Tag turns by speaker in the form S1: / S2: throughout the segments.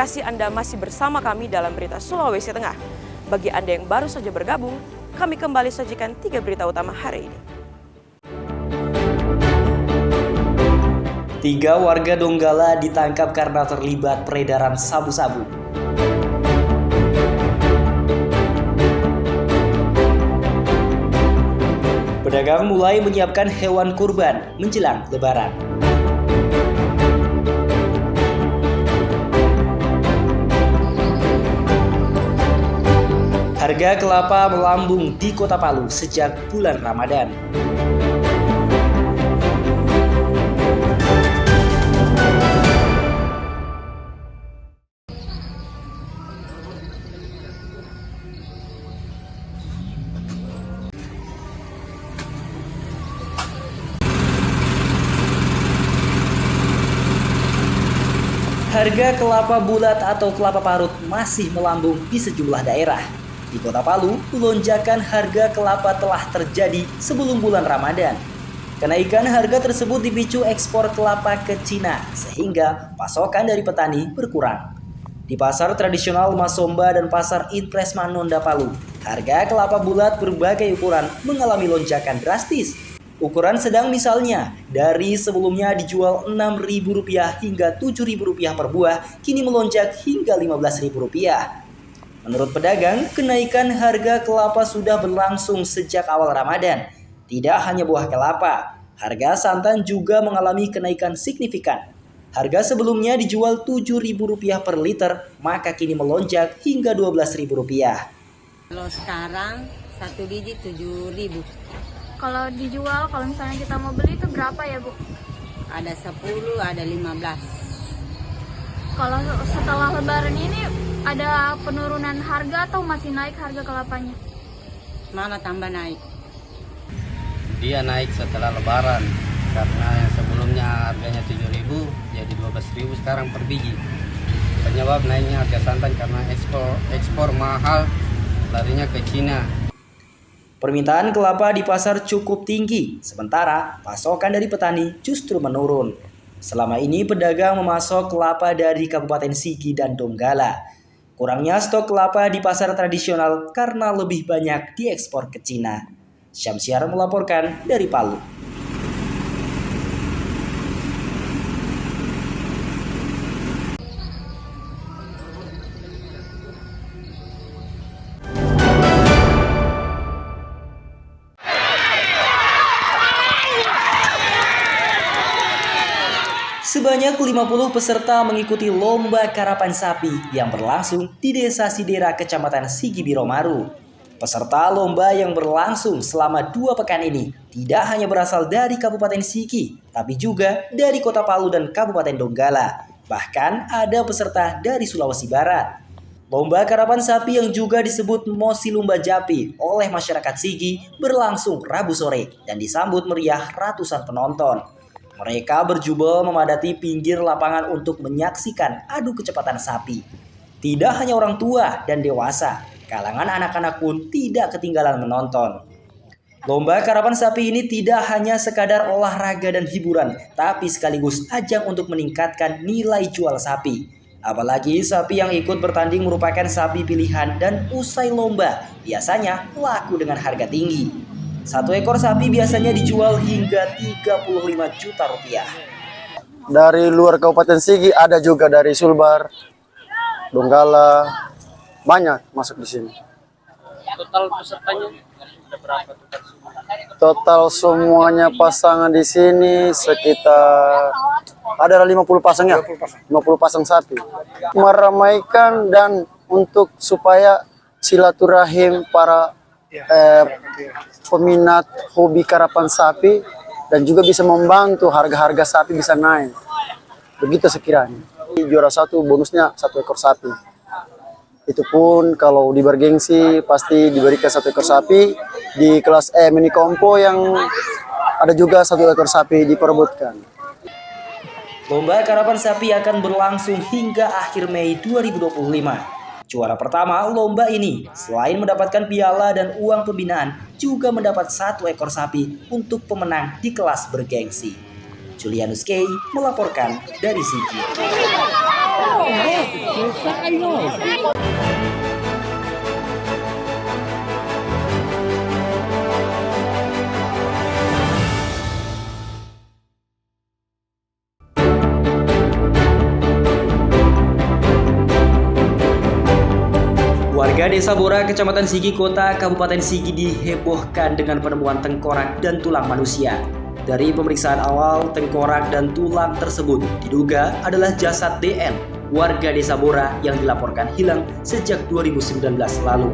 S1: kasih Anda masih bersama kami dalam Berita Sulawesi Tengah. Bagi Anda yang baru saja bergabung, kami kembali sajikan 3 berita utama hari ini.
S2: 3 warga Donggala ditangkap karena terlibat peredaran sabu-sabu. Pedagang mulai menyiapkan hewan kurban menjelang Lebaran. Harga kelapa melambung di Kota Palu sejak bulan Ramadan. Harga kelapa bulat atau kelapa parut masih melambung di sejumlah daerah. Di Kota Palu, lonjakan harga kelapa telah terjadi sebelum bulan Ramadan. Kenaikan harga tersebut dipicu ekspor kelapa ke Cina, sehingga pasokan dari petani berkurang. Di pasar tradisional Masomba dan pasar Impres Manonda Palu, harga kelapa bulat berbagai ukuran mengalami lonjakan drastis. Ukuran sedang misalnya, dari sebelumnya dijual Rp6.000 hingga Rp7.000 per buah, kini melonjak hingga Rp15.000. Menurut pedagang, kenaikan harga kelapa sudah berlangsung sejak awal Ramadan. Tidak hanya buah kelapa, harga santan juga mengalami kenaikan signifikan. Harga sebelumnya dijual Rp7.000 per liter, maka kini melonjak hingga Rp12.000.
S3: Kalau sekarang 1 biji 7.000.
S4: Kalau dijual, kalau misalnya kita mau beli itu berapa ya, Bu?
S3: Ada 10, ada 15.
S4: Kalau setelah Lebaran ini ada penurunan harga atau masih naik harga kelapanya?
S3: Malah tambah naik.
S5: Dia naik setelah Lebaran karena yang sebelumnya harganya 7.000 jadi 12.000 sekarang per biji. Penyebab naiknya harga santan karena ekspor mahal larinya ke Cina.
S2: Permintaan kelapa di pasar cukup tinggi, sementara pasokan dari petani justru menurun. Selama ini pedagang memasok kelapa dari Kabupaten Sigi dan Donggala. Kurangnya stok kelapa di pasar tradisional karena lebih banyak diekspor ke Cina. Syamsiar melaporkan dari Palu. Sebanyak 50 peserta mengikuti lomba karapan sapi yang berlangsung di Desa Sidera, Kecamatan Sigi Biromaru. Peserta lomba yang berlangsung selama 2 pekan ini tidak hanya berasal dari Kabupaten Sigi, tapi juga dari Kota Palu dan Kabupaten Donggala. Bahkan ada peserta dari Sulawesi Barat. Lomba karapan sapi yang juga disebut Mosi Lumba Japi oleh masyarakat Sigi berlangsung Rabu sore dan disambut meriah ratusan penonton. Mereka berjubel memadati pinggir lapangan untuk menyaksikan adu kecepatan sapi. Tidak hanya orang tua dan dewasa, kalangan anak-anak pun tidak ketinggalan menonton. Lomba karapan sapi ini tidak hanya sekadar olahraga dan hiburan, tapi sekaligus ajang untuk meningkatkan nilai jual sapi. Apalagi sapi yang ikut bertanding merupakan sapi pilihan dan usai lomba biasanya laku dengan harga tinggi. 1 ekor sapi biasanya dijual hingga Rp35 juta.
S6: Dari luar Kabupaten Sigi ada juga dari Sulbar, Donggala, banyak masuk di sini.
S5: Total pesertanya ada berapa?
S6: Total semuanya pasangan di sini sekitar ada 50 pasang ya, 50 pasang sapi. Meramaikan dan untuk supaya silaturahim para peminat hobi karapan sapi dan juga bisa membantu harga-harga sapi bisa naik. Begitu sekiranya. Juara 1 bonusnya 1 ekor sapi. Itu pun kalau di bergengsi pasti diberikan 1 ekor sapi. Di kelas mini kompo yang ada juga 1 ekor sapi diperebutkan.
S2: Lomba karapan sapi akan berlangsung hingga akhir Mei 2025. Juara pertama lomba ini selain mendapatkan piala dan uang pembinaan juga mendapat 1 ekor sapi untuk pemenang di kelas bergengsi. Julianus Kay melaporkan dari Sigi. Warga Desa Bora, Kecamatan Sigi Kota, Kabupaten Sigi dihebohkan dengan penemuan tengkorak dan tulang manusia. Dari pemeriksaan awal, tengkorak dan tulang tersebut diduga adalah jasad DN, warga Desa Bora yang dilaporkan hilang sejak 2019 lalu.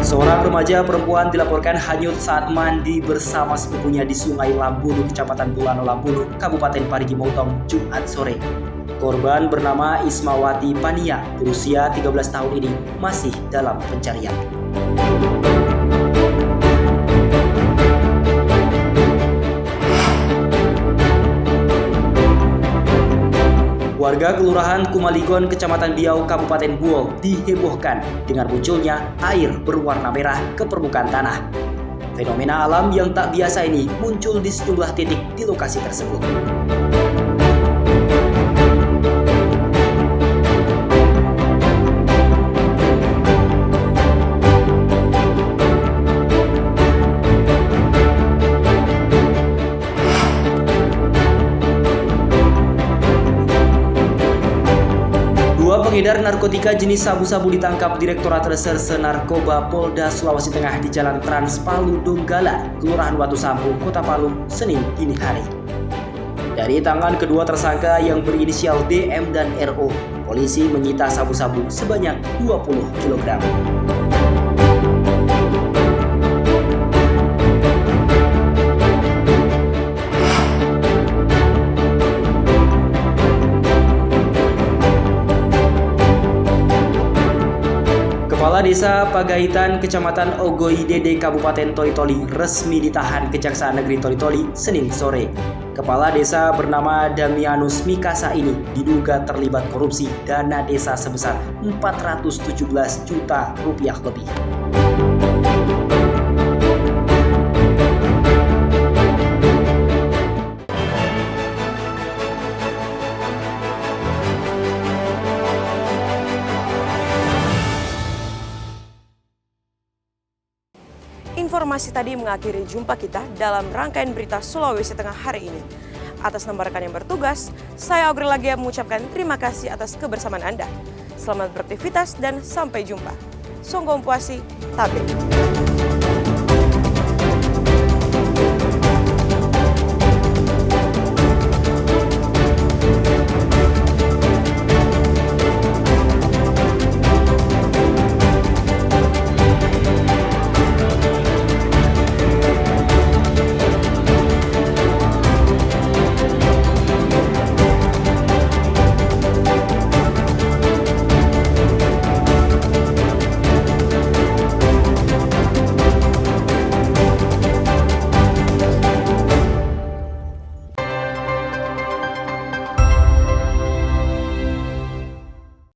S2: Seorang remaja perempuan dilaporkan hanyut saat mandi bersama sepupunya di Sungai Lambulu, Kecamatan Bulano Lambulu, Kabupaten Parigi Motong, Jumat sore. Korban bernama Ismawati Pania, berusia 13 tahun ini, masih dalam pencarian. Warga Kelurahan Kumaligon, Kecamatan Biau, Kabupaten Buol dihebohkan dengan munculnya air berwarna merah ke permukaan tanah. Fenomena alam yang tak biasa ini muncul di sejumlah titik di lokasi tersebut. Pengedar narkotika jenis sabu-sabu ditangkap Direktorat Reserse Narkoba Polda Sulawesi Tengah di Jalan Trans Palu Donggala, Kelurahan Watu Sampu, Kota Palu, Senin dini hari. Dari tangan kedua tersangka yang berinisial DM dan RO, polisi menyita sabu-sabu sebanyak 20 kg. Kepala Desa Pagaitan, Kecamatan Ogoidede, Kabupaten Toli-Toli resmi ditahan Kejaksaan Negeri Toli-Toli Senin sore. Kepala desa bernama Damianus Mikasa ini diduga terlibat korupsi dana desa sebesar 417 juta rupiah lebih.
S1: Informasi tadi mengakhiri jumpa kita dalam rangkaian berita Sulawesi Tengah hari ini. Atas nama rekan yang bertugas, saya Aurel Lagia mengucapkan terima kasih atas kebersamaan Anda. Selamat beraktivitas dan sampai jumpa. Songgom puasi, tabir.